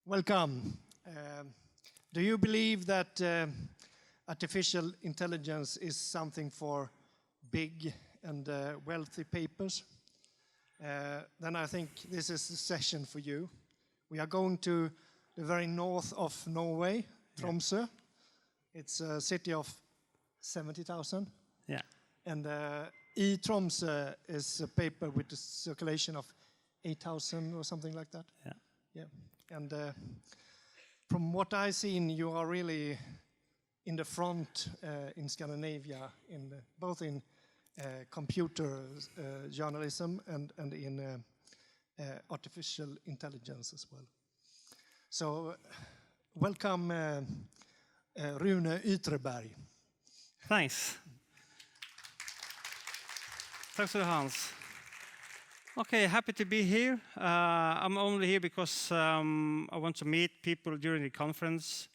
Welcome. Do you believe that artificial intelligence is something for big and wealthy papers? Then I think this is the session for you. We are going to the very north of Norway, Tromsø. It's a city of 70,000. Yeah. And iTromsø is a paper with a circulation of 8,000 or something like that. Yeah. Yeah. And from what I've seen, you are really in the front in Scandinavia, both in computer journalism and in artificial intelligence as well. So, welcome, Rune Ytreberg. Thanks. Tack så Hans. Okay, happy to be here. I'm only here because I want to meet people during the conference,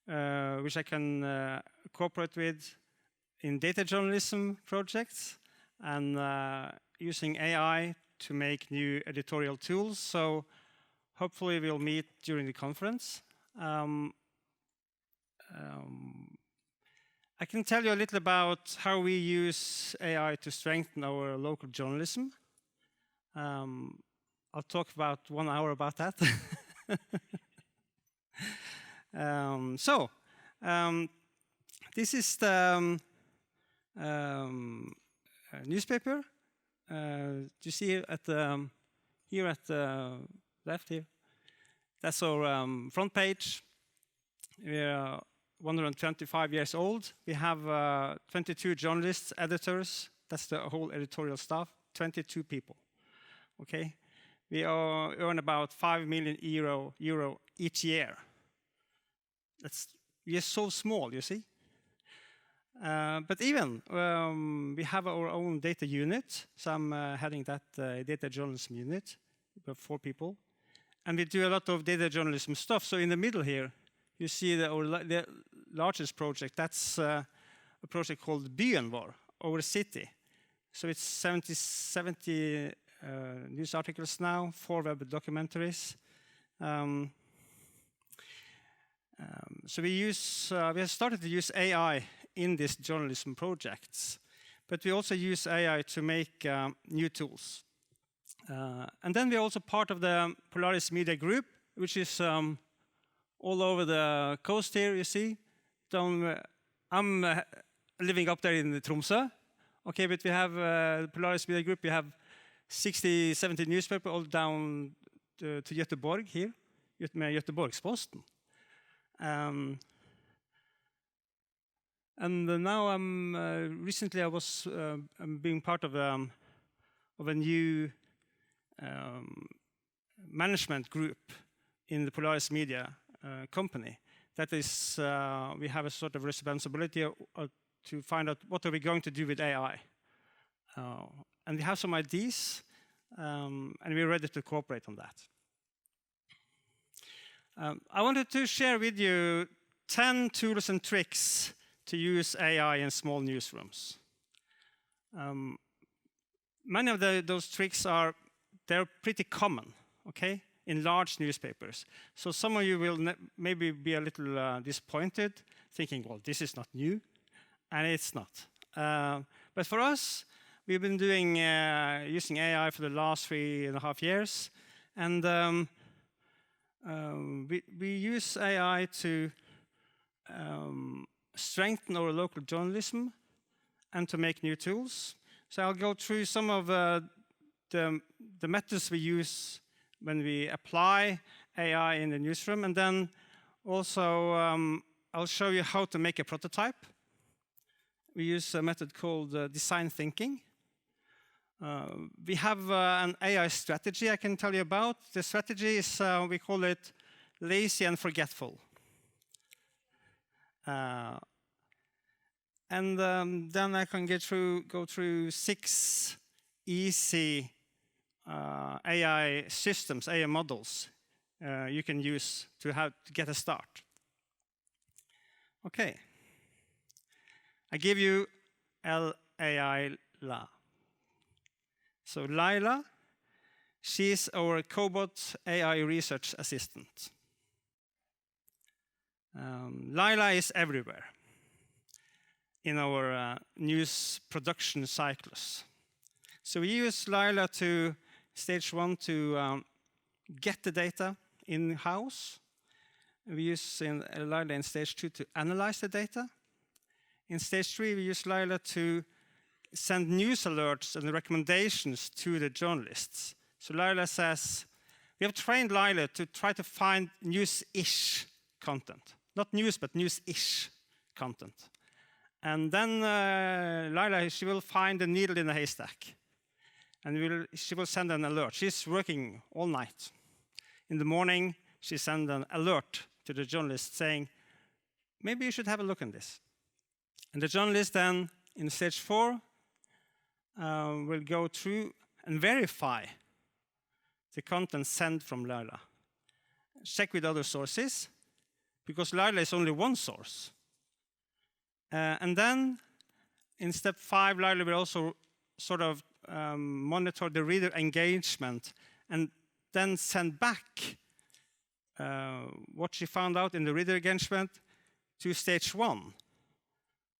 which I can cooperate with in data journalism projects and using AI to make new editorial tools. So hopefully we'll meet during the conference. I can tell you a little about how we use AI to strengthen our local journalism. I'll talk about 1 hour about that. This is the newspaper. You see at here at the left here. That's our front page. We're 125 years old. We have 22 journalists, editors. That's the whole editorial staff. 22 people. Okay, we earn about 5 million euro each year. We are so small, you see. But even we have our own data unit. So I'm heading that data journalism unit. We have 4 people, and we do a lot of data journalism stuff. So in the middle here, you see the largest project. That's a project called Byen vår, our city. So it's 70 news articles now, 4 web documentaries. So we have started to use AI in these journalism projects, but we also use AI to make new tools. And then we're also part of the Polaris Media Group, which is all over the coast here, you see. I'm living up there in Tromsø. Okay, but we have Polaris Media Group. We have 60, 70 newspapers all down to Göteborg here, med Göteborgsposten. And now recently I was being part of a new management group in the Polaris Media company. That is, we have a sort of responsibility to find out what are we going to do with AI. And we have some ideas, and we're ready to cooperate on that. I wanted to share with you 10 tools and tricks to use AI in small newsrooms. Many of those tricks they're pretty common, okay, in large newspapers. So some of you will maybe be a little disappointed, thinking, well, this is not new, and it's not. But for us, we've been doing using AI for the last 3.5 years, and we use AI to strengthen our local journalism and to make new tools. So I'll go through some of the methods we use when we apply AI in the newsroom, and then also I'll show you how to make a prototype. We use a method called design thinking. We have an AI strategy I can tell you about. The strategy is, we call it lazy and forgetful. And then I can go through 6 easy AI systems, AI models you can use to get a start. Okay. I give you Laila. So Laila, she's our cobot AI research assistant. Laila is everywhere in our news production cycles. So we use Laila to stage 1 to get the data in-house. We use Laila in stage 2 to analyze the data. In stage 3, we use Laila to send news alerts and recommendations to the journalists. So Laila says, we have trained Laila to try to find news-ish content. Not news, but news-ish content. And then Laila, she will find the needle in the haystack. And she will send an alert. She's working all night. In the morning, she sends an alert to the journalist saying, maybe you should have a look at this. And the journalist then, in stage 4, will go through and verify the content sent from Laila. Check with other sources, because Laila is only one source. And then, in step 5, Laila will also sort of monitor the reader engagement and then send back what she found out in the reader engagement to stage 1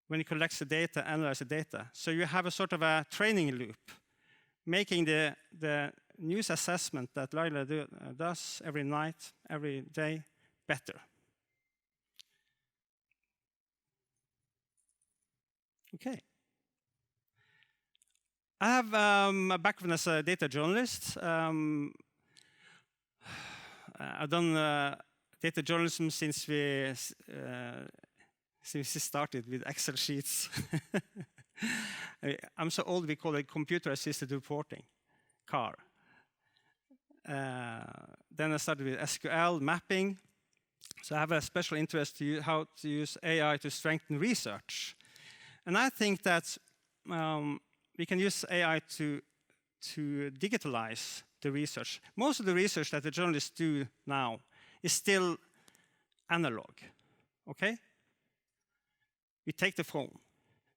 when he collects the data, analyzes the data. So you have a sort of a training loop, making the news assessment that Laila does every night, every day, better. Okay. I have a background as a data journalist. I've done data journalism since we started with Excel sheets. I'm so old, we call it computer-assisted reporting, CAR. Then I started with SQL, mapping. So I have a special interest in how to use AI to strengthen research. And I think that we can use AI to digitalize the research. Most of the research that the journalists do now is still analog, okay? We take the phone,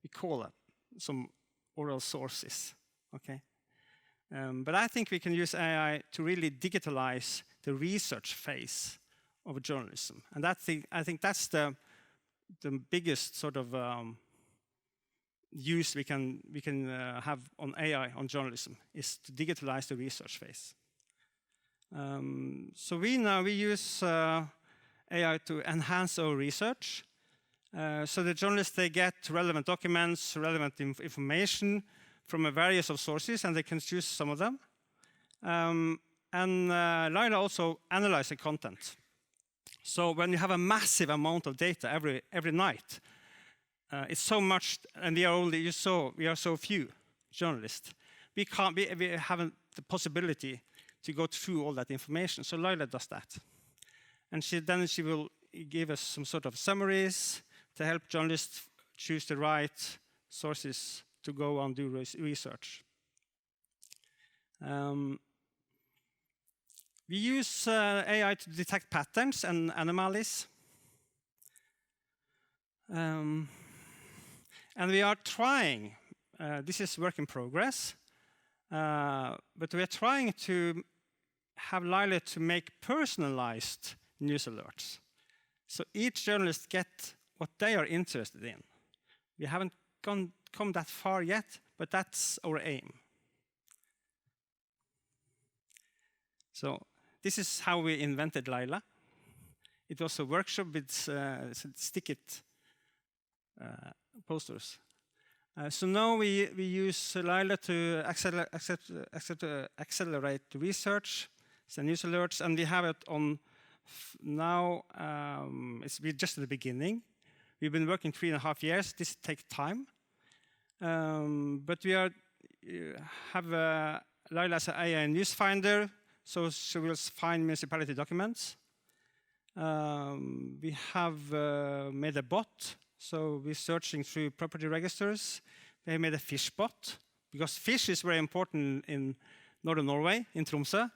we call up some oral sources, okay? But I think we can use AI to really digitalize the research phase of journalism. And I think that's the biggest sort of use we can have on AI on journalism, is to digitalize the research phase. So we use AI to enhance our research. So the journalists, they get relevant documents, relevant information from a variety of sources, and they can choose some of them. And Laila also analyzes the content. So when you have a massive amount of data every night, it's so much, and we are so few journalists. We haven't the possibility to go through all that information. So Laila does that, and then she will give us some sort of summaries to help journalists choose the right sources to go and do research. We use AI to detect patterns and anomalies. And we are trying, this is work in progress, but we are trying to have Laila to make personalized news alerts. So each journalist gets what they are interested in. We haven't come that far yet, but that's our aim. So this is how we invented Laila. It was a workshop with stick-it posters. So now we use Laila to accelerate research, send news alerts, and we have it on now. We're just at the beginning. We've been working 3.5 years. This takes time, but we have Laila as an AI news finder, so she will find municipality documents. We have made a bot. So we're searching through property registers. They made a fish bot, because fish is very important in northern Norway, in Tromsø.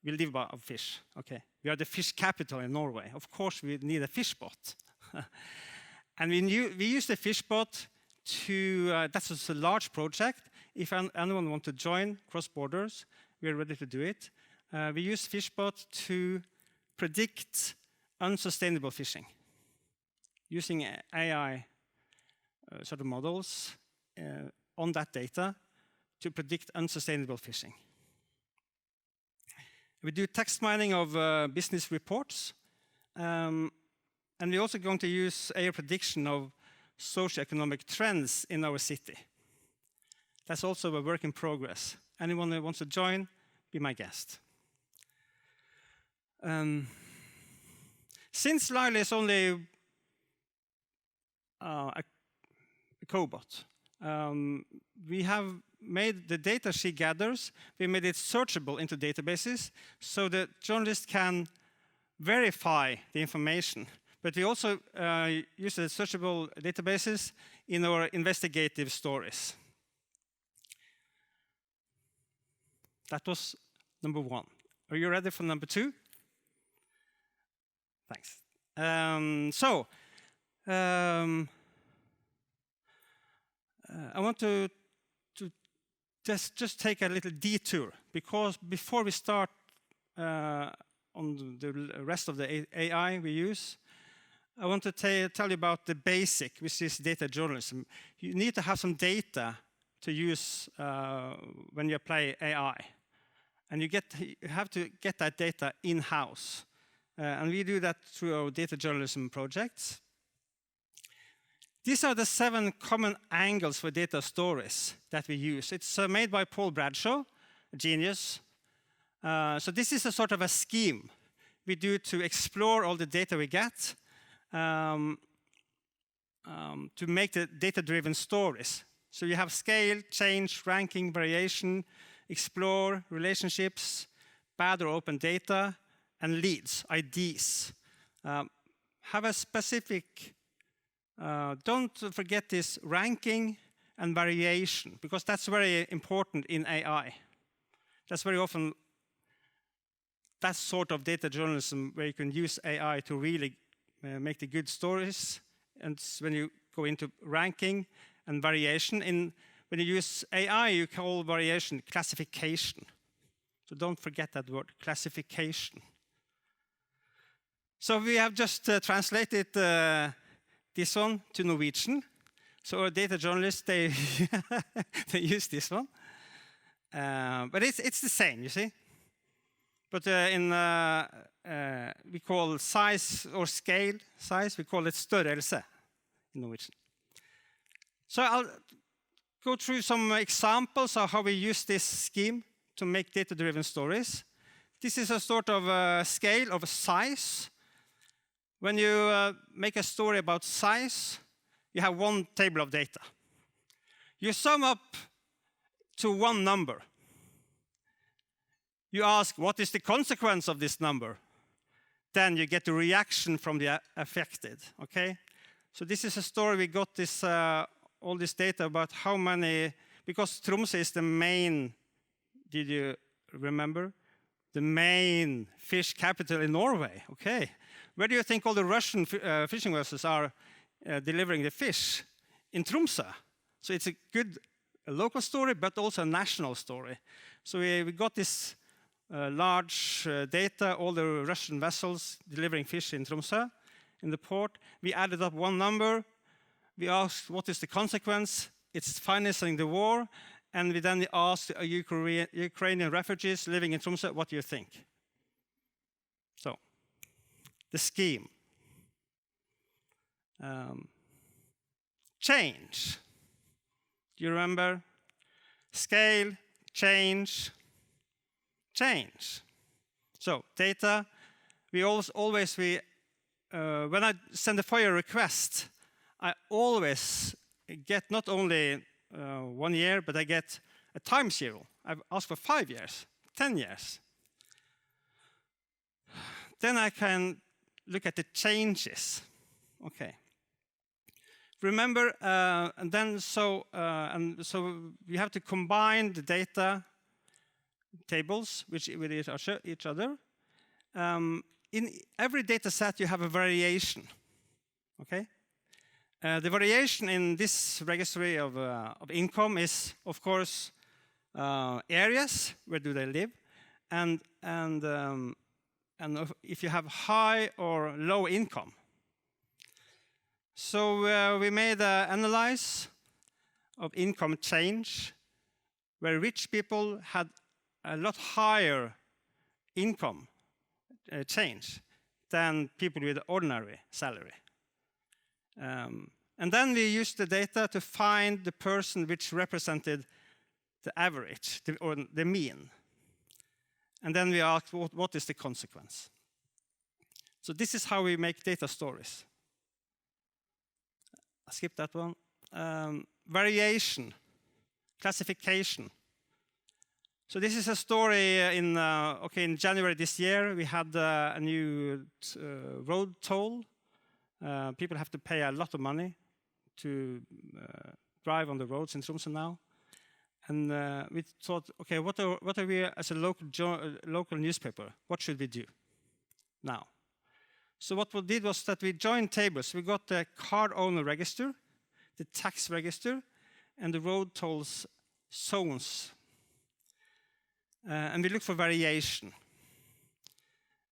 We live by fish, okay. We are the fish capital in Norway. Of course, we need a fish bot. And we use the fish bot to, that's a large project. If anyone wants to join cross borders, we are ready to do it. We use fish bot to predict unsustainable fishing. using AI sort of models on that data to predict unsustainable fishing. We do text mining of business reports, and we're also going to use AI prediction of socioeconomic trends in our city. That's also a work in progress. Anyone who wants to join, be my guest. Since Laila is only a cobot, we have made the data she gathers, we made it searchable into databases so that journalists can verify the information. But we also use the searchable databases in our investigative stories. That was number 1. Are you ready for number 2? Thanks. I want to just take a little detour, because before we start on the rest of the AI we use, I want to tell you about the basic, which is data journalism. You need to have some data to use when you apply AI. And you have to get that data in-house. And we do that through our data journalism projects. These are the 7 common angles for data stories that we use. It's made by Paul Bradshaw, a genius. So this is a sort of a scheme we do to explore all the data we get to make the data-driven stories. So you have scale, change, ranking, variation, explore, relationships, bad or open data, and leads, IDs. Have a specific, don't forget this ranking and variation, because that's very important in AI. That's very often that sort of data journalism where you can use AI to really make the good stories. And when you go into ranking and variation, when you use AI, you call variation classification. So don't forget that word, classification. So we have just translated this one to Norwegian. So our data journalists, they use this one. But it's the same, you see. But we call size or scale size, we call it størrelse in Norwegian. So I'll go through some examples of how we use this scheme to make data-driven stories. This is a sort of scale of size. When you make a story about size, you have one table of data. You sum up to one number. You ask, what is the consequence of this number? Then you get the reaction from the affected, okay? So this is a story, we got this, all this data about how many, because Tromsø is the main, did you remember? The main fish capital in Norway, okay. Where do you think all the Russian fishing vessels are delivering the fish? In Tromsø. So it's a good local story, but also a national story. So we got this large data, all the Russian vessels delivering fish in Tromsø, in the port. We added up one number. We asked, what is the consequence? It's financing the war. And we then asked Ukrainian refugees living in Tromsø, what do you think? So, the scheme. Change. Do you remember? Scale, change, change. So, data. We always when I send a FOIA request, I always get not only 1 year, but I get a time serial. I've asked for 5 years, 10 years. Then I can look at the changes. Okay. Remember, so we have to combine the data tables with each other. In every data set, you have a variation. Okay. The variation in this registry of income is, of course, areas, where do they live, and if you have high or low income. So we made an analysis of income change, where rich people had a lot higher income change than people with ordinary salary. And then we used the data to find the person which represented the average, or the mean. And then we asked, what is the consequence? So this is how we make data stories. I skipped that one. Variation, classification. So this is a story in January this year. We had a new road toll. People have to pay a lot of money to drive on the roads in Tromsø now. And we thought, okay, what are we as a local newspaper? What should we do now? So what we did was that we joined tables. We got the car owner register, the tax register, and the road tolls zones. And we looked for variation.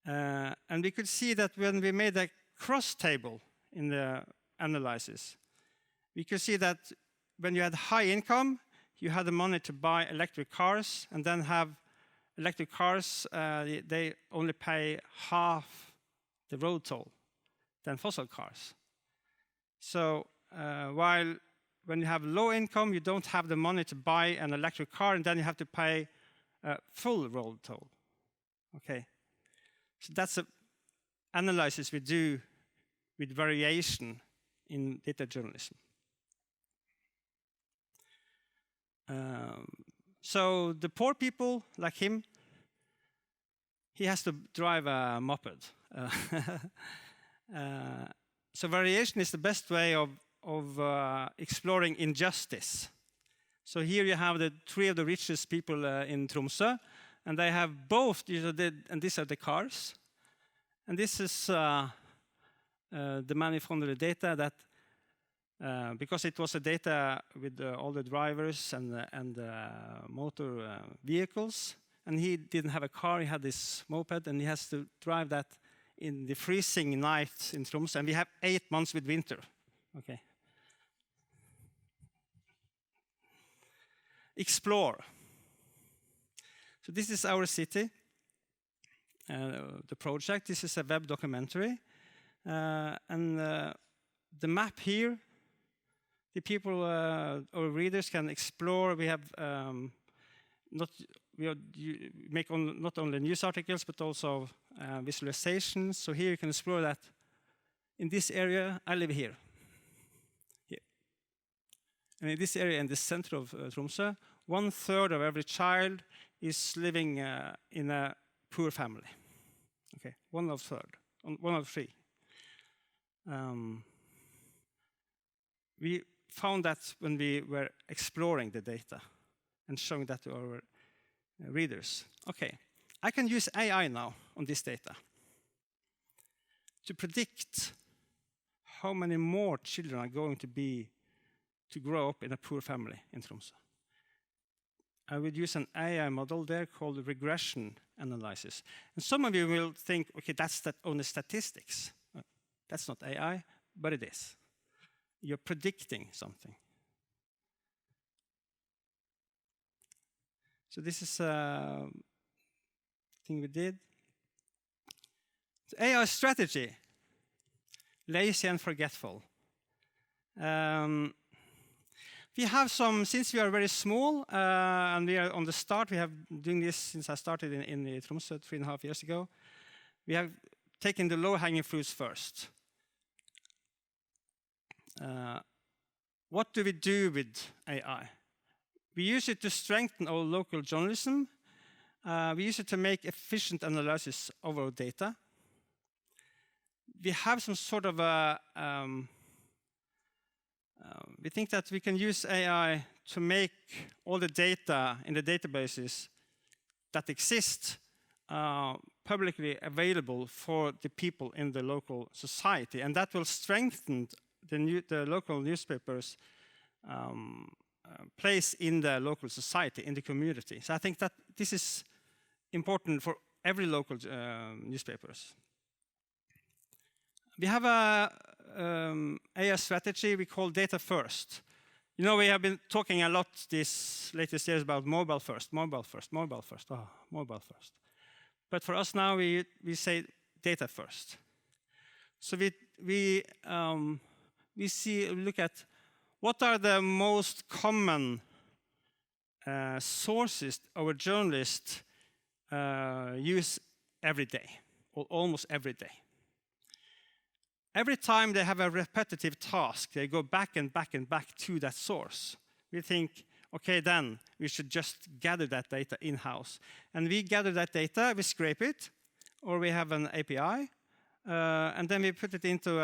And we could see that when we made a cross table in the analysis, we could see that when you had high income, you had the money to buy electric cars, and then have electric cars, they only pay half the road toll than fossil cars. So while when you have low income, you don't have the money to buy an electric car, and then you have to pay full road toll. Okay, so that's an analysis we do with variation in data journalism. So the poor people, like him, he has to drive a moped. So variation is the best way of exploring injustice. So here you have the three of the richest people in Tromsø, and they have both, and these are the cars. And this is the money from the data that, because it was a data with all the drivers and motor vehicles, and he didn't have a car, he had this moped, and he has to drive that in the freezing night in Tromsø, and we have 8 months with winter. Okay. Explore. So this is our city, the project. This is a web documentary, and the map here, the people or readers can explore. We have make not only news articles but also visualizations. So here you can explore that. In this area, I live here. And in this area, in the center of Tromsø, 1/3 of every child is living in a poor family. Okay, 1/3. We found that when we were exploring the data and showing that to our readers. Okay, I can use AI now on this data to predict how many more children are going to grow up in a poor family in Tromsø. I would use an AI model there called regression analysis. And some of you will think, okay, that's only statistics. That's not AI, but it is. You're predicting something. So this is a thing we did. The AI strategy, lazy and forgetful. We have some, since we are very small, and we are on the start, we have doing this since I started in Tromsø 3.5 years ago. We have taken the low-hanging fruits first. What do we do with AI? We use it to strengthen our local journalism. We use it to make efficient analysis of our data. We have some sort of a we think that we can use AI to make all the data in the databases that exist publicly available for the people in the local society, and that will strengthen the local newspapers' place in the local society, in the community. So I think that this is important for every local newspapers. We have AI strategy we call data first. You know, we have been talking a lot these latest years about mobile first, mobile first, mobile first, mobile first. But for us now, we say data first. So we look at what are the most common sources our journalists use every day, or almost every day. Every time they have a repetitive task, they go back and back and back to that source. We think, okay, then we should just gather that data in-house. And we gather that data, we scrape it, or we have an API, and then we put it into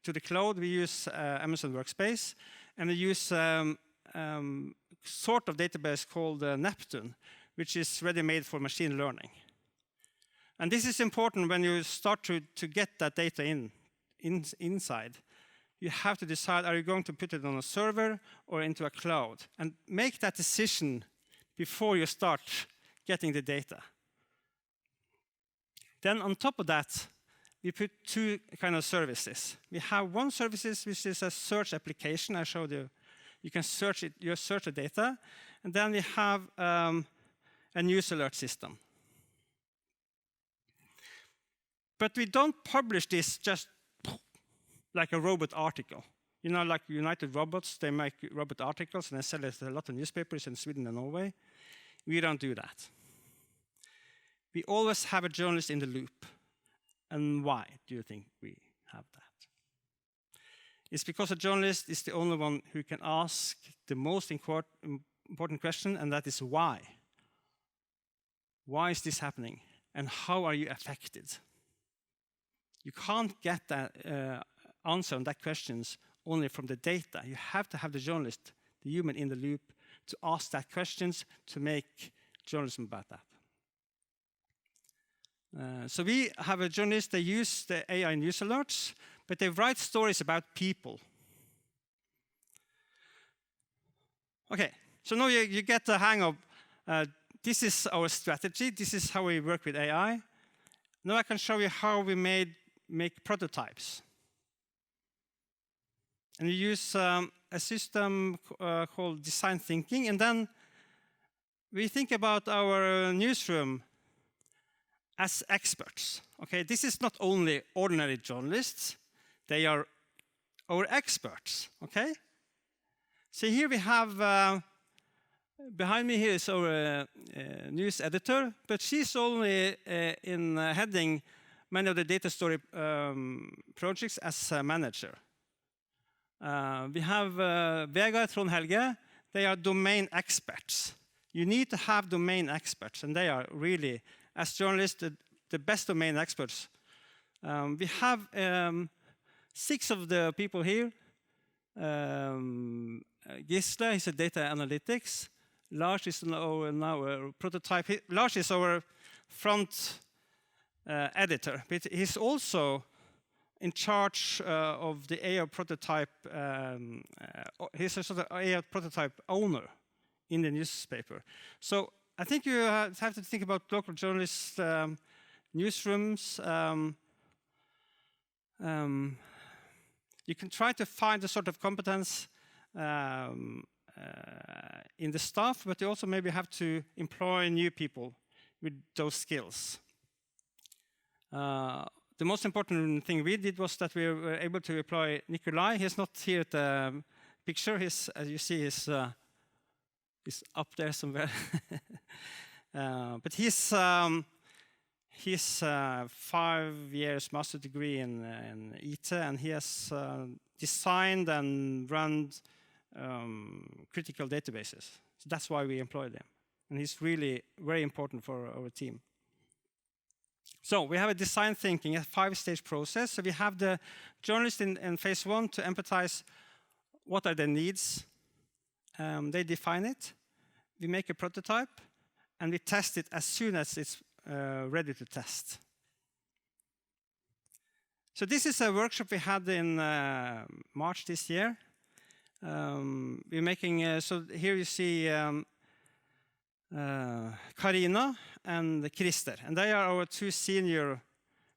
to the cloud. We use Amazon Workspace, and we use sort of database called Neptune, which is ready-made for machine learning. And this is important when you start to get that data inside. You have to decide, are you going to put it on a server or into a cloud? And make that decision before you start getting the data. Then on top of that, we put two kind of services. We have one service which is a search application. I showed you. You can search it, you search the data. And then we have a news alert system. But we don't publish this just like a robot article. You know, like United Robots, they make robot articles and they sell it to a lot of newspapers in Sweden and Norway. We don't do that. We always have a journalist in the loop. And why do you think we have that? It's because a journalist is the only one who can ask the most important question, and that is why. Why is this happening? And how are you affected? You can't get that answer on that questions only from the data. You have to have the journalist, the human in the loop, to ask that questions to make journalism about that. So we have a journalist, they use the AI news alerts, but they write stories about people. Okay, so now you get the hang of, this is our strategy, this is how we work with AI. Now I can show you how we make prototypes. And we use a system called design thinking, and then we think about our newsroom as experts. Okay, this is not only ordinary journalists, they are our experts. Okay? So here we have, behind me here is our news editor, but she's only in heading many of the data story projects as a manager. We have Vegard, Trond Helge, they are domain experts. You need to have domain experts, and they are really, as journalists, the best domain experts. We have 6 of the people here. Gisle is a data analytics. Lars is now a prototype. Lars is our front editor, but he's also in charge of the AI prototype. He's a sort of AI prototype owner in the newspaper. So I think you have to think about local journalists, newsrooms. You can try to find the sort of competence in the staff, but you also maybe have to employ new people with those skills. The most important thing we did was that we were able to employ Nikolai. He's not here at the picture. As you see, he's up there somewhere. But he's 5 years master degree in IT, and he has designed and run critical databases. So that's why we employed him. And he's really very important for our team. So we have a design thinking, a 5-stage process. So we have the journalist in phase 1 to empathize what are their needs. They define it. We make a prototype, and we test it as soon as it's ready to test. So this is a workshop we had in March this year. We're making, so here you see Karina and Christer, and they are our 2 senior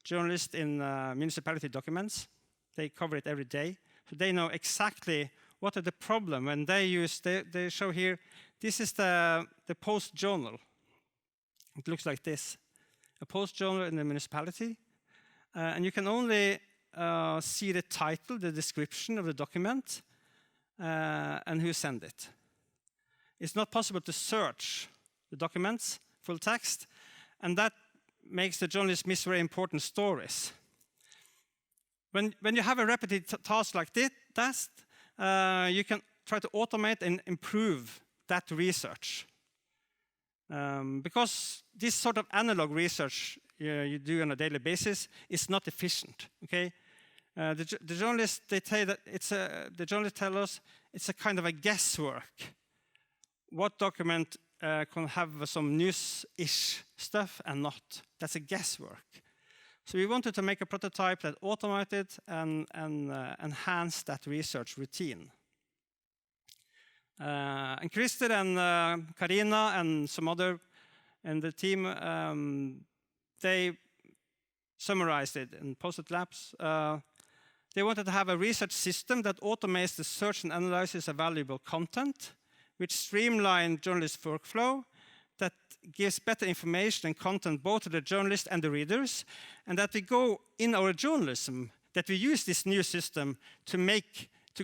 journalists in municipality documents. They cover it every day. So they know exactly what are the problem when they use, they show here, this is the post journal. It looks like this. A post journal in the municipality. And you can only see the title, the description of the document, and who sent it. It's not possible to search the documents, full text, and that makes the journalist miss very important stories. When you have a repetitive task like this, you can try to automate and improve that research. Because this sort of analog research you do on a daily basis is not efficient. Okay, the journalists tell us it's a kind of a guesswork. What document can have some news-ish stuff and not? That's a guesswork. So we wanted to make a prototype that automated and enhanced that research routine. And Christer and Karina and some other in the team, they summarized it in Post-it labs. They wanted to have a research system that automates the search and analysis of valuable content, which streamlines journalist workflow, that gives better information and content both to the journalist and the readers, and that we go in our journalism, that we use this new system to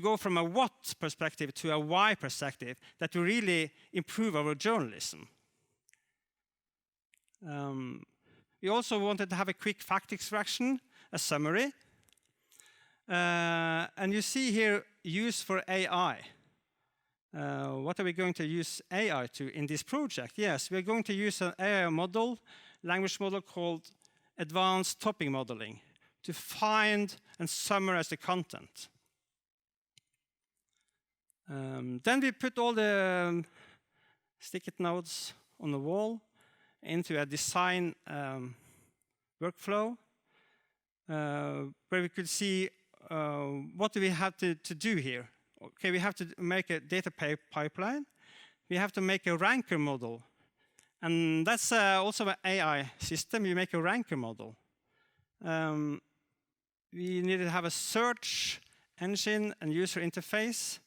go from a what perspective to a why perspective, that we really improve our journalism. We also wanted to have a quick fact extraction, a summary. And you see here, use for AI. What are we going to use AI to in this project? Yes, we're going to use an AI model, language model called Advanced Topic Modeling to find and summarize the content. Then we put all the sticky notes on the wall into a design workflow where we could see what do we have to do here. Okay, we have to make a data pipeline. We have to make a ranker model. And that's also an AI system. You make a ranker model. We need to have a search engine and user interface.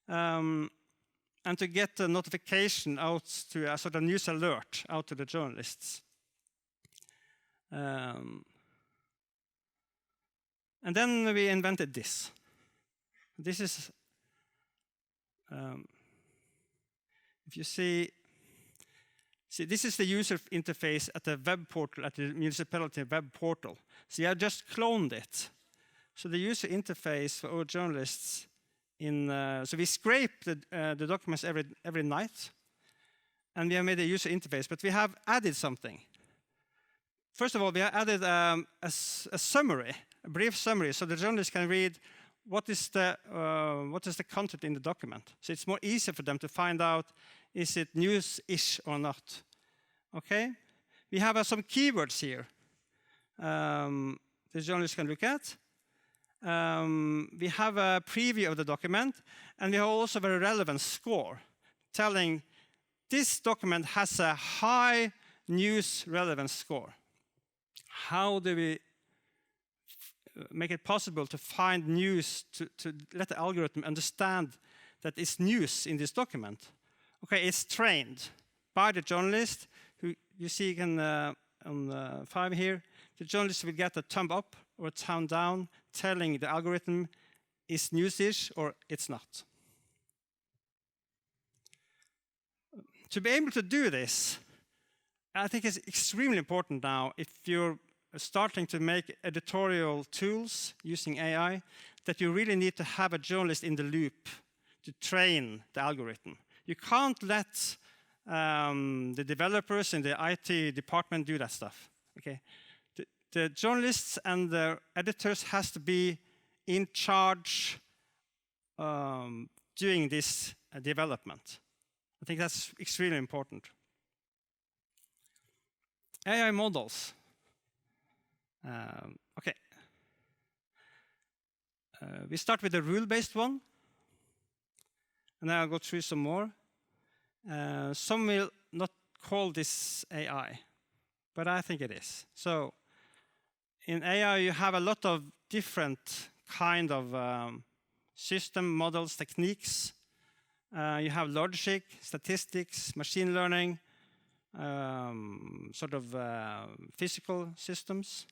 And to get the notification out to a sort of news alert out to the journalists. And then we invented this. This is, if you see, this is the user interface at the web portal, at the municipality web portal. So I just cloned it. So the user interface for our journalists so we scrape the documents every night, and we have made a user interface, but we have added something. First of all, we have added a summary, a brief summary, so the journalist can read what is the content in the document. So it's more easy for them to find out, is it news-ish or not? Okay? We have some keywords here the journalist can look at. We have a preview of the document, and we have also a very relevant score telling this document has a high news relevance score. How do we make it possible to find news, to let the algorithm understand that it's news in this document? Okay, it's trained by the journalist, who you see on 5 here. The journalist will get a thumb up or a thumb down, telling the algorithm is news-ish or it's not. To be able to do this, I think it's extremely important now, if you're starting to make editorial tools using AI, that you really need to have a journalist in the loop to train the algorithm. You can't let the developers in the IT department do that stuff. Okay? The journalists and the editors has to be in charge doing this development. I think that's extremely important. AI models. Okay. We start with the rule-based one, and then I'll go through some more. Some will not call this AI, but I think it is. So in AI, you have a lot of different kind of system models, techniques. You have logic, statistics, machine learning, sort of physical systems.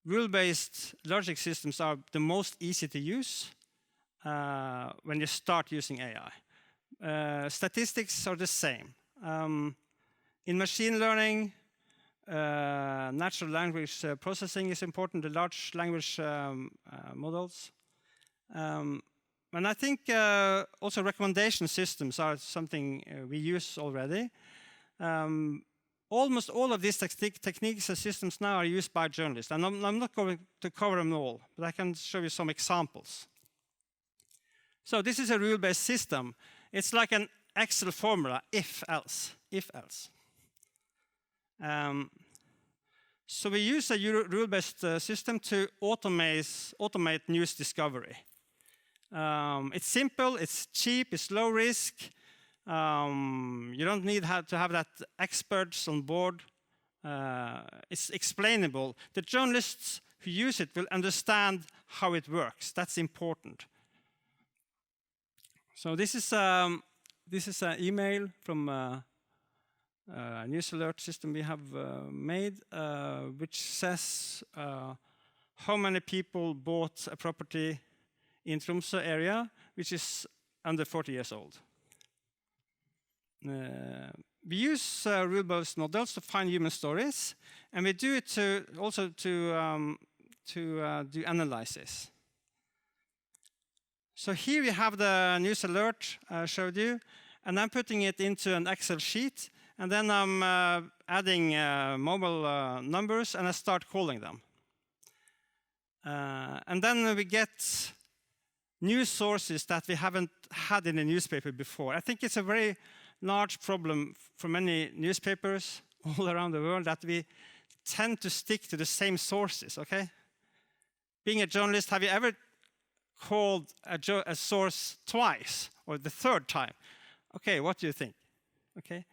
Rule-based logic systems are the most easy to use when you start using AI. Statistics are the same. In machine learning, natural language processing is important, the large language models. And I think also recommendation systems are something we use already. Almost all of these techniques and systems now are used by journalists. And I'm not going to cover them all, but I can show you some examples. So this is a rule-based system. It's like an Excel formula, if-else, if-else. So we use a rule-based system to automate news discovery. It's simple, it's cheap, it's low risk. You don't need to have that experts on board. It's explainable. The journalists who use it will understand how it works. That's important. So this is an email from a news alert system we have made, which says how many people bought a property in Tromsø area, which is under 40 years old. We use rule-based models to find human stories, and we do it also to do analysis. So here we have the news alert I showed you, and I'm putting it into an Excel sheet, and then I'm adding mobile numbers, and I start calling them. And then we get news sources that we haven't had in the newspaper before. I think it's a very large problem for many newspapers all around the world that we tend to stick to the same sources, okay? Being a journalist, have you ever called a source twice or the third time? Okay, what do you think? Okay,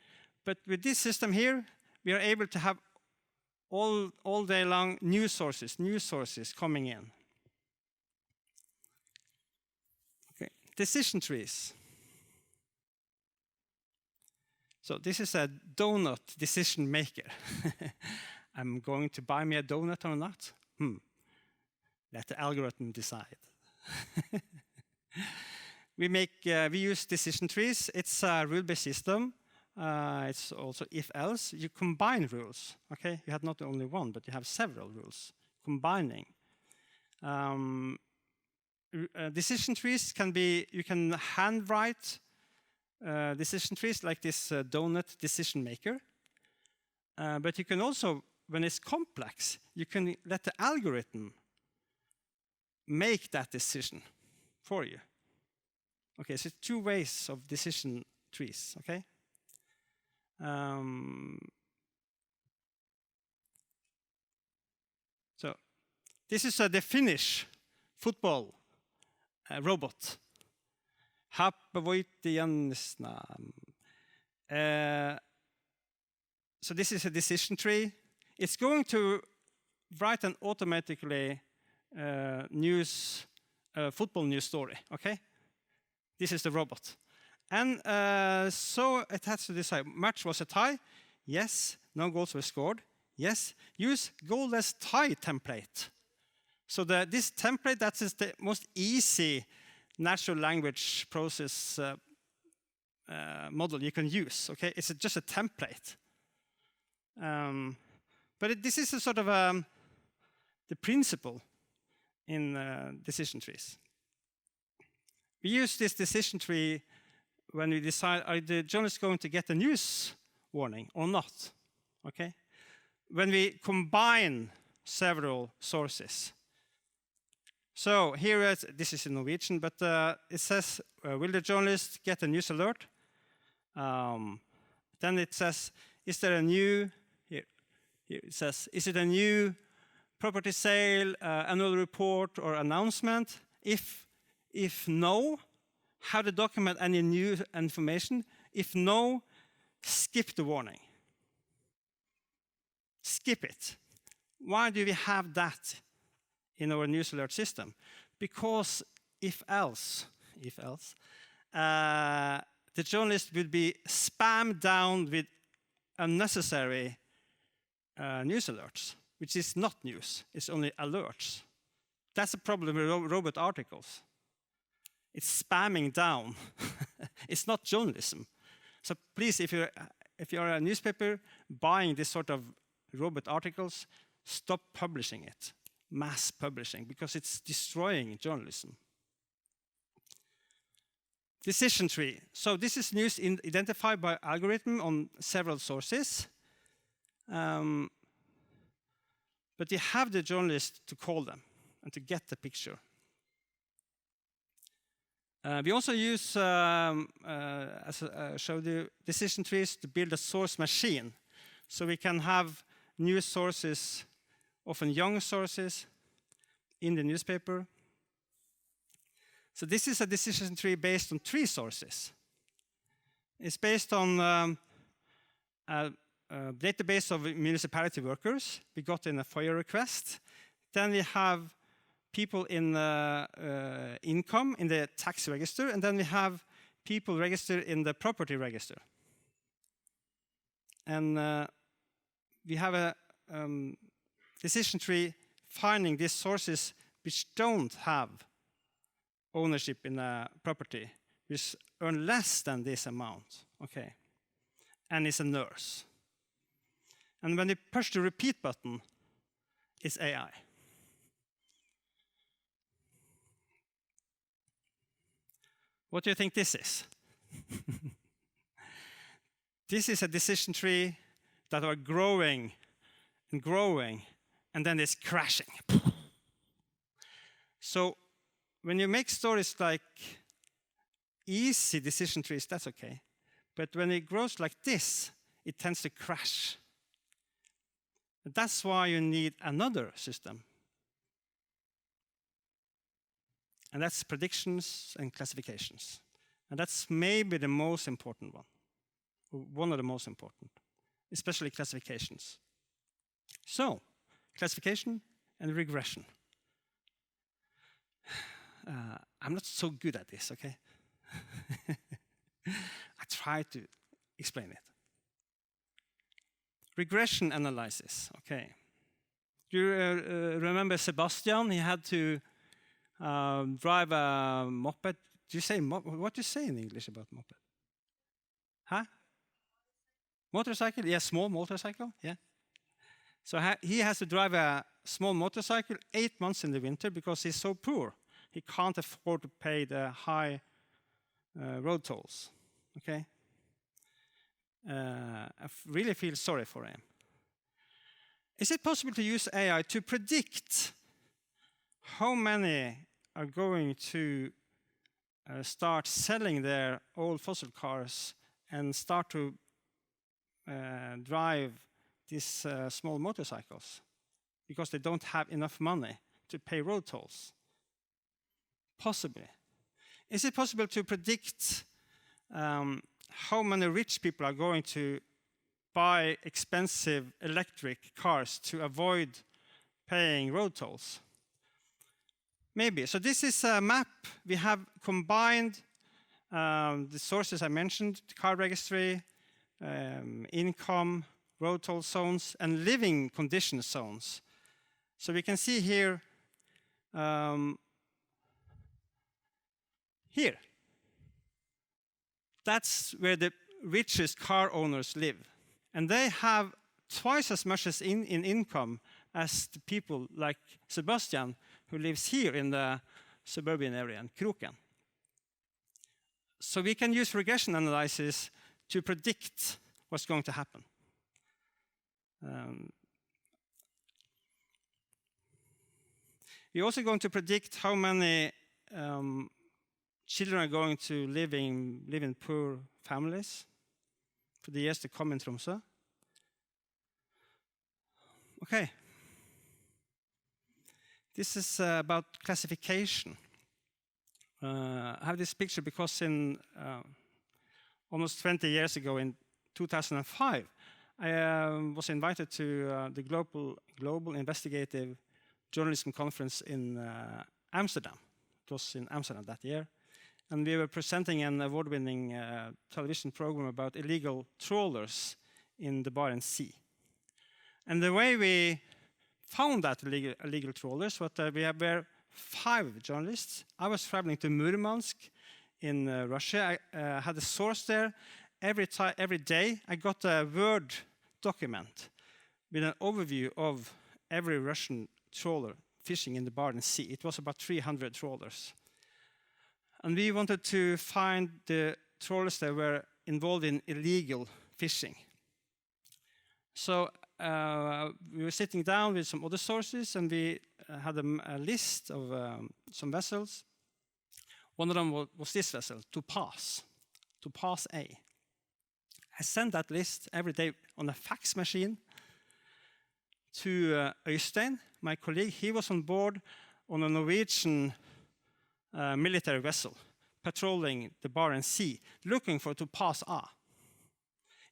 but with this system here, we are able to have all day long news sources coming in. Okay, decision trees. So this is a donut decision maker. I'm going to buy me a donut or not? Let the algorithm decide. We use decision trees. It's a rule-based system. It's also if-else. You combine rules. Okay, you have not only one, but you have several rules combining. Decision trees can be, you can handwrite decision trees like this donut decision maker. But you can also, when it's complex, you can let the algorithm make that decision for you. Okay, so 2 ways of decision trees, okay? So this is the Finnish football robot. So this is a decision tree. It's going to write an automatically football news story, okay? This is the robot. And so it has to decide, match was a tie? Yes. No goals were scored? Yes. Use goalless tie template. So this template, that is the most easy natural language process model you can use, okay? It's just a template. But this is a sort of the principle in decision trees. We use this decision tree when we decide, are the journalists going to get a news warning or not? Okay? When we combine several sources. So here, this is in Norwegian, but it says, will the journalist get a news alert? Then it says, is there a new, here it says, is it a new property sale, annual report, or announcement? If no, how to document any new information. If no, skip the warning. Skip it. Why do we have that in our news alert system. Because if else, the journalist would be spammed down with unnecessary news alerts, which is not news, it's only alerts. That's the problem with robot articles. It's spamming down. It's not journalism. So please, if you're a newspaper buying this sort of robot articles, stop publishing it, mass publishing, because it's destroying journalism. Decision tree. So this is news identified by algorithm on several sources. But you have the journalist to call them and to get the picture. We also use, as I showed you, decision trees to build a source machine. So we can have news sources, often young sources, in the newspaper. So this is a decision tree based on 3 sources. It's based on a database of municipality workers we got in a FOIA request. Then we have people in income in the tax register, and then we have people registered in the property register. And we have a decision tree finding these sources which don't have ownership in a property, which earn less than this amount, okay, and is a nurse. And when you push the repeat button, it's AI. What do you think this is? This is a decision tree that are growing and growing, and then it's crashing. So when you make stories like easy decision trees, that's okay. But when it grows like this, it tends to crash. That's why you need another system. And that's predictions and classifications. And that's maybe the most important one of the most important, especially classifications. So, classification and regression. I'm not so good at this, okay? I try to explain it. Regression analysis, okay. Do you remember Sebastian? He had to drive a moped. Do you say what do you say in English about moped? Huh? Motorcycle? Yeah, small motorcycle. Yeah. So he has to drive a small motorcycle 8 months in the winter because he's so poor. He can't afford to pay the high road tolls. Okay. I really feel sorry for him. Is it possible to use AI to predict how many are going to start selling their old fossil cars and start to drive these small motorcycles because they don't have enough money to pay road tolls? Possibly. Is it possible to predict how many rich people are going to buy expensive electric cars to avoid paying road tolls? Maybe. So this is a map. We have combined the sources I mentioned, car registry, income, road toll zones, and living condition zones. So we can see here, that's where the richest car owners live. And they have twice as much as in income as the people like Sebastian, who lives here in the suburban area in Kroken. So we can use regression analysis to predict what's going to happen. We're also going to predict how many children are going to live in poor families for the years to come in Tromsø. Okay. This is about classification. I have this picture because in almost 20 years ago, in 2005, I was invited to the Global Investigative journalism conference in Amsterdam. It was in Amsterdam that year. And we were presenting an award-winning television program about illegal trawlers in the Barents Sea. And the way we found that illegal trawlers was that we were 5 journalists. I was traveling to Murmansk in Russia. I had a source there. Every day I got a Word document with an overview of every Russian trawler fishing in the Barents Sea. It was about 300 trawlers. And we wanted to find the trawlers that were involved in illegal fishing. So we were sitting down with some other sources, and we had a list of some vessels. One of them was this vessel, Topaz A. I sent that list every day on a fax machine to Øystein, my colleague. He was on board on a Norwegian military vessel patrolling the Barents Sea, looking for Topaz A.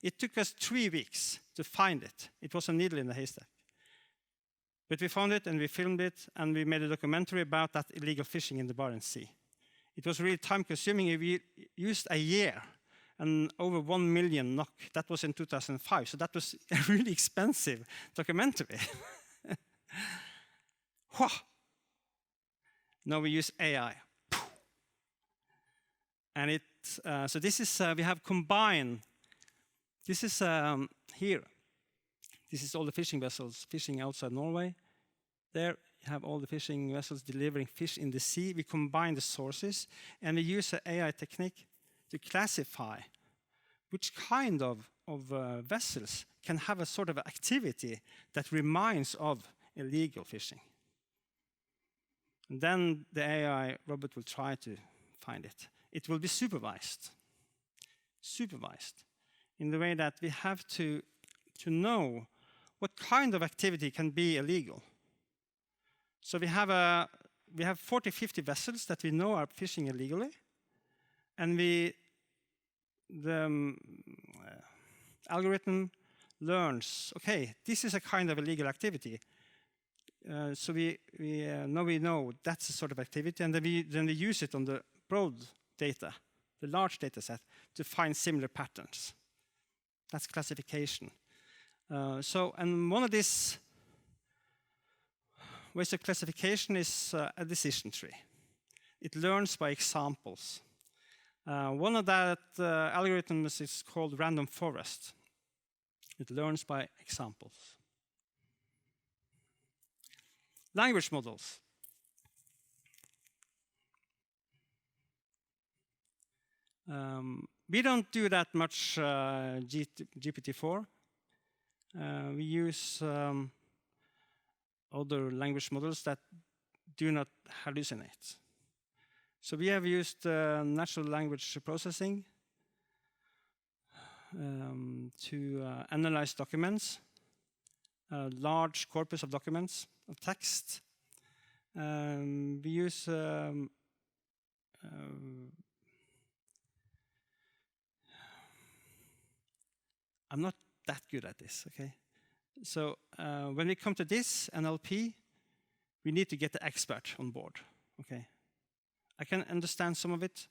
It took us 3 weeks to find it. It was a needle in the haystack. But we found it, and we filmed it, and we made a documentary about that illegal fishing in the Barents Sea. It was really time-consuming. We used a year and over 1 million NOK. That was in 2005, so that was a really expensive documentary. Now we use AI. And so this is, we have combined, this is here. This is all the fishing vessels fishing outside Norway. There you have all the fishing vessels delivering fish in the sea. We combine the sources, and we use an AI technique to classify which kind of vessels can have a sort of activity that reminds of illegal fishing. And then the AI robot will try to find it. It will be supervised in the way that we have to know what kind of activity can be illegal. So we have 40-50 vessels that we know are fishing illegally, and the algorithm learns, okay, this is a kind of illegal activity. So we know that's a sort of activity, and then we use it on the broad data, the large data set, to find similar patterns. That's classification. And one of these ways of classification is a decision tree. It learns by examples. One of that algorithms is called random forest. It learns by examples. Language models. We don't do that much GPT-4. We use other language models that do not hallucinate. So we have used natural language processing to analyze documents, a large corpus of documents, of text. We use I'm not that good at this, okay? So when we come to this NLP, we need to get the expert on board, okay? I can understand some of it,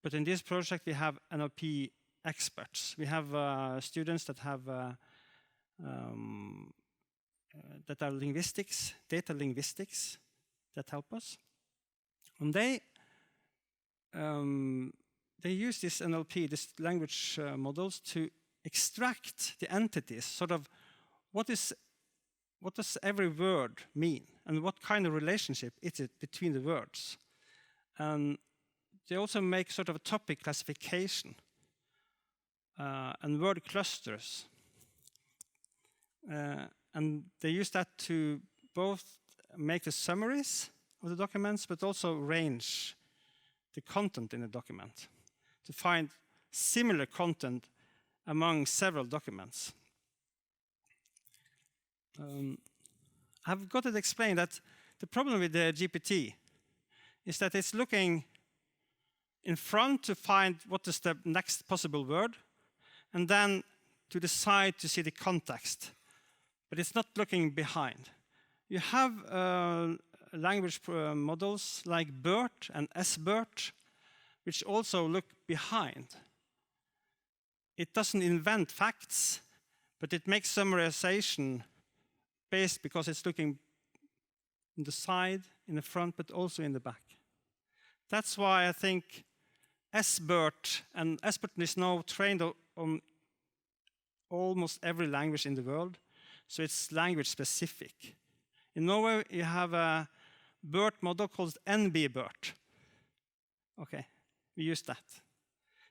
but in this project we have NLP experts. We have students that have that are linguistics, data linguistics, that help us. And they use this NLP, this language models, to extract the entities, sort of what does every word mean, and what kind of relationship is it between the words. They also make sort of a topic classification and word clusters. And they use that to both make the summaries of the documents, but also range the content in the document to find similar content among several documents. I've got to explain that the problem with the GPT is that it's looking in front to find what is the next possible word, and then to the side to see the context. But it's not looking behind. you have language models like BERT and SBERT, which also look behind. It doesn't invent facts, but it makes summarization based because it's looking in the side, in the front, but also in the back. That's why I think SBERT, and SBERT is now trained on almost every language in the world, so it's language specific. In Norway, you have a BERT model called NB-BERT. Okay, we use that.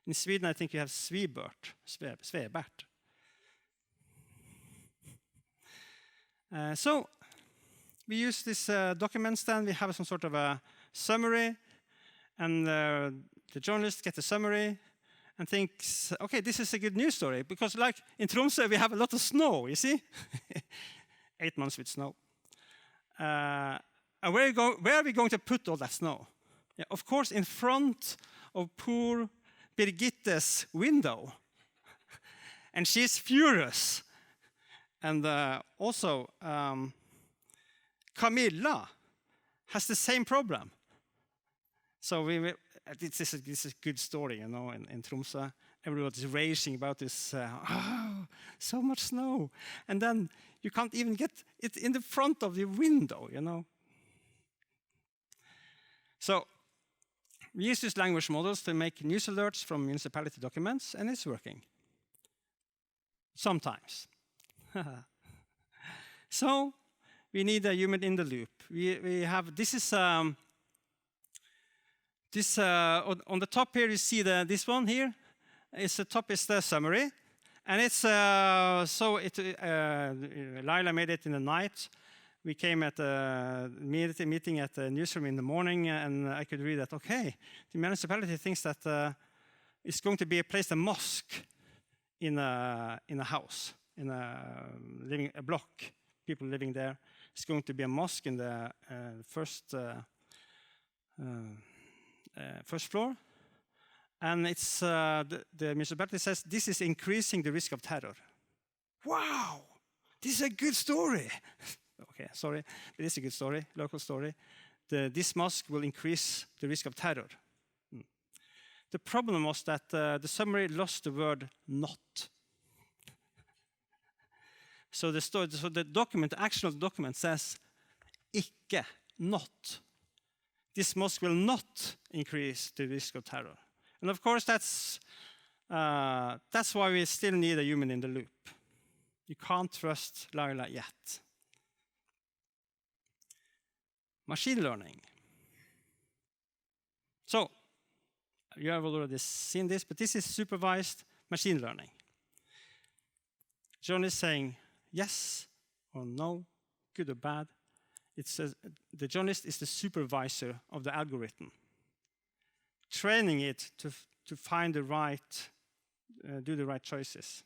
In Sweden, I think you have SVBERT, Svebert. So we use these documents then. We have some sort of a summary, and the journalist gets a summary and thinks, okay, this is a good news story, because like in Tromsø, we have a lot of snow, you see? 8 months with snow. And where are we going to put all that snow? Yeah, of course, in front of poor Birgitte's window. And she's furious. And also, Camilla has the same problem. So this is a good story, you know, in Tromsø. Everyone's raging about this, oh, so much snow. And then you can't even get it in the front of the window, you know. So we use these language models to make news alerts from municipality documents, and it's working. Sometimes. So we need a human in the loop. We have, this is, on the top here you see this one here. The top is the summary. And it's, Laila made it in the night. We came at a meeting at the newsroom in the morning, and I could read that, okay, the municipality thinks that it's going to be a mosque in a house, in a block, people living there. It's going to be a mosque in the first floor. And it's the municipality says this is increasing the risk of terror. Wow, this is a good story. Okay, sorry, it is a good story, local story. This mosque will increase the risk of terror. The problem was that the summary lost the word "not." So the document, the actual document says "ikke," not. This mosque will not increase the risk of terror. And of course, that's why we still need a human in the loop. You can't trust Laila yet. Machine learning. So, you have already seen this, but this is supervised machine learning. Journalist saying yes or no, good or bad. It says the journalist is the supervisor of the algorithm, training it to find the right, do the right choices.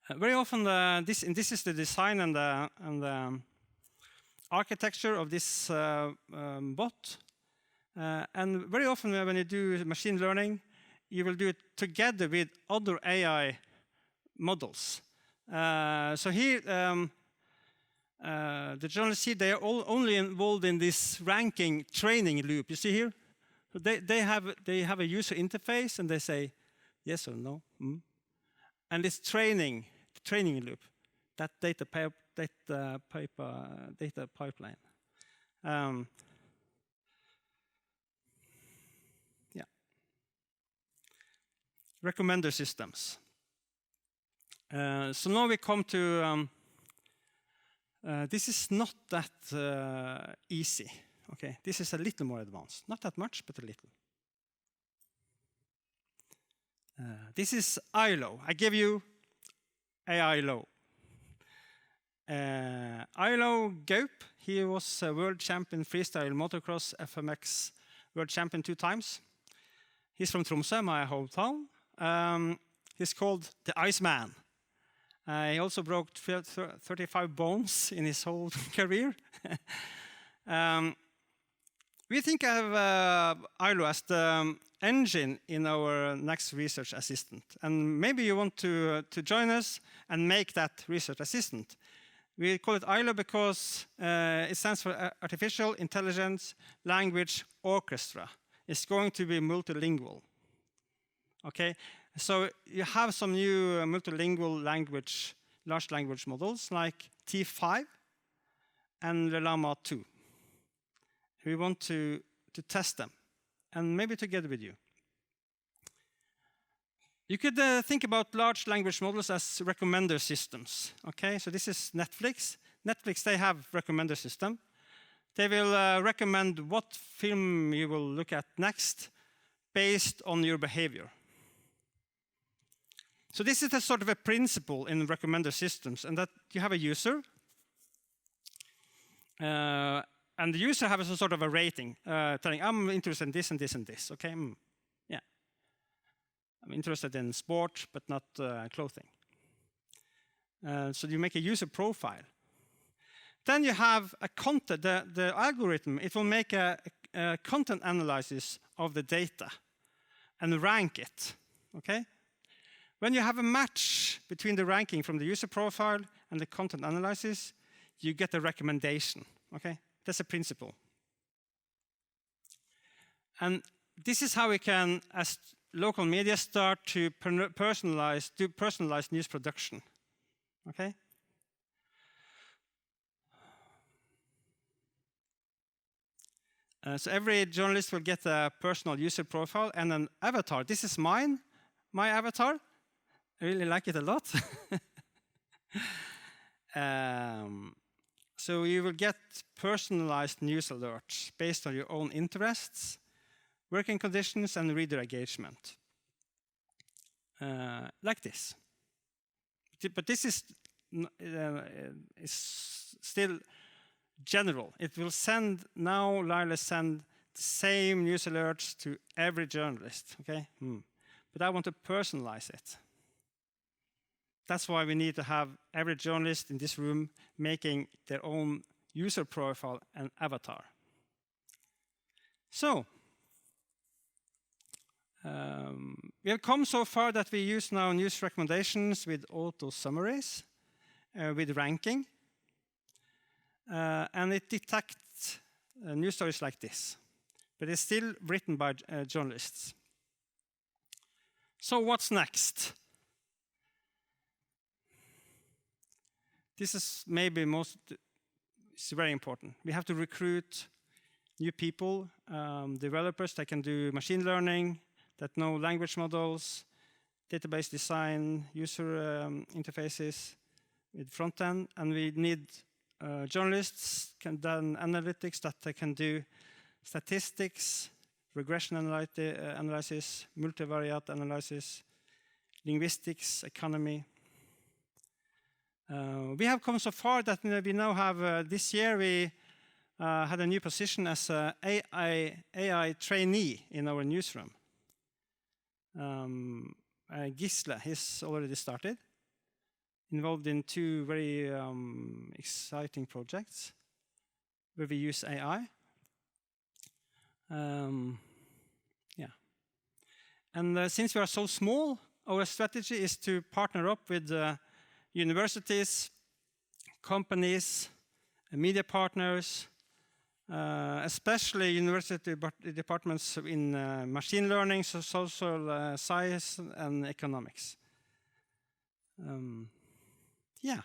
Very often, this is the design and the architecture of this bot. And very often when you do machine learning, you will do it together with other AI models. So here, the journalists see they are all only involved in this ranking training loop. You see here? So they have a user interface and they say yes or no. And this training loop, that data pipeline. Yeah. Recommender systems. So now we come to this is not that easy. Okay, this is a little more advanced. Not that much, but a little. This is ILO. I give you ILO. ILO Gaup, he was a world champion freestyle motocross FMX world champion 2 times. He's from Tromsø, my hometown. He's called the Iceman. He also broke 35 bones in his whole career. We think of ILO as the engine in our next research assistant. And maybe you want to join us and make that research assistant. We call it ILO because it stands for Artificial Intelligence Language Orchestra. It's going to be multilingual. Okay, so you have some new multilingual large language models like T5 and Llama 2. We want to test them, and maybe together with you. You could think about large language models as recommender systems. Okay, so this is Netflix. Netflix, they have recommender system. They will recommend what film you will look at next based on your behavior. So this is a sort of a principle in recommender systems, and that you have a user, and the user has a sort of a rating, telling, I'm interested in this and this and this, okay? Yeah. I'm interested in sport, but not clothing. So you make a user profile. Then you have a content, the algorithm, it will make a content analysis of the data and rank it, okay? When you have a match between the ranking from the user profile and the content analysis, you get a recommendation, okay? That's a principle. And this is how we can, as local media, start to do personalized news production, okay? So every journalist will get a personal user profile and an avatar. This is my avatar. I really like it a lot. So you will get personalized news alerts based on your own interests, working conditions, and reader engagement. Like this. But this is still general. It will send, now Laila send the same news alerts to every journalist, okay? But I want to personalize it. That's why we need to have every journalist in this room making their own user profile and avatar. So, we have come so far that we use now news recommendations with auto summaries, with ranking, and it detects news stories like this. But it's still written by journalists. So what's next? This is maybe it's very important. We have to recruit new people, developers that can do machine learning, that know language models, database design, user interfaces with front end, and we need journalists can do analytics, that they can do statistics, regression analysis, multivariate analysis, linguistics, economy. We have come so far that we now have, this year we had a new position as an AI trainee in our newsroom. Gisle, he's already started, involved in 2 very exciting projects where we use AI. Yeah. And since we are so small, our strategy is to partner up with universities, companies, media partners, especially university departments in machine learning, social science, and economics. Yeah.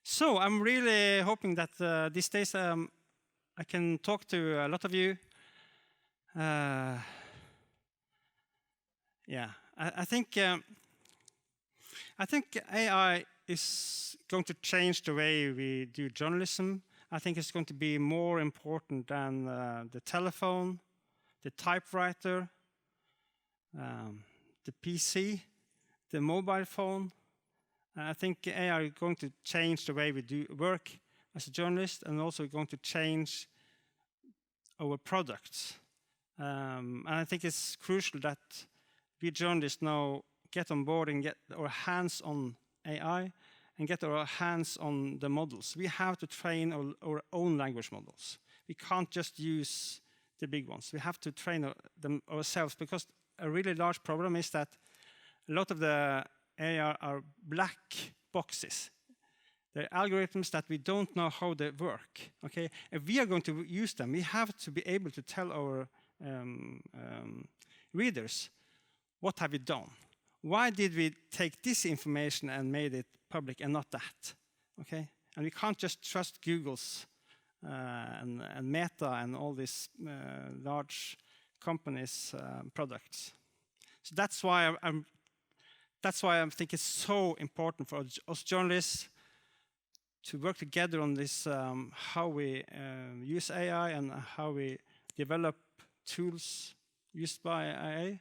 So I'm really hoping that these days I can talk to a lot of you. Yeah, I think AI is going to change the way we do journalism. I think it's going to be more important than the telephone, the typewriter, the PC, the mobile phone. I think AI is going to change the way we do work as a journalist, and also going to change our products. And I think it's crucial that we journalists now get on board and get our hands on AI and get our hands on the models. We have to train our own language models. We can't just use the big ones. We have to train them ourselves, because a really large problem is that a lot of the AI are black boxes. They're algorithms that we don't know how they work. Okay, if we are going to use them, we have to be able to tell our readers, what have we done? Why did we take this information and made it public and not that? Okay, and we can't just trust Google's and Meta and all these large companies' products. So that's why I think it's so important for us journalists to work together on this, how we use AI and how we develop tools used by AI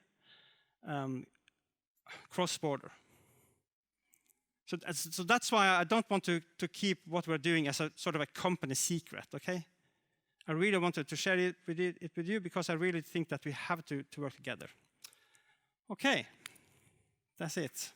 cross-border. So that's why I don't want to keep what we're doing as a sort of a company secret, okay? I really wanted to share it with you because I really think that we have to work together. Okay, that's it.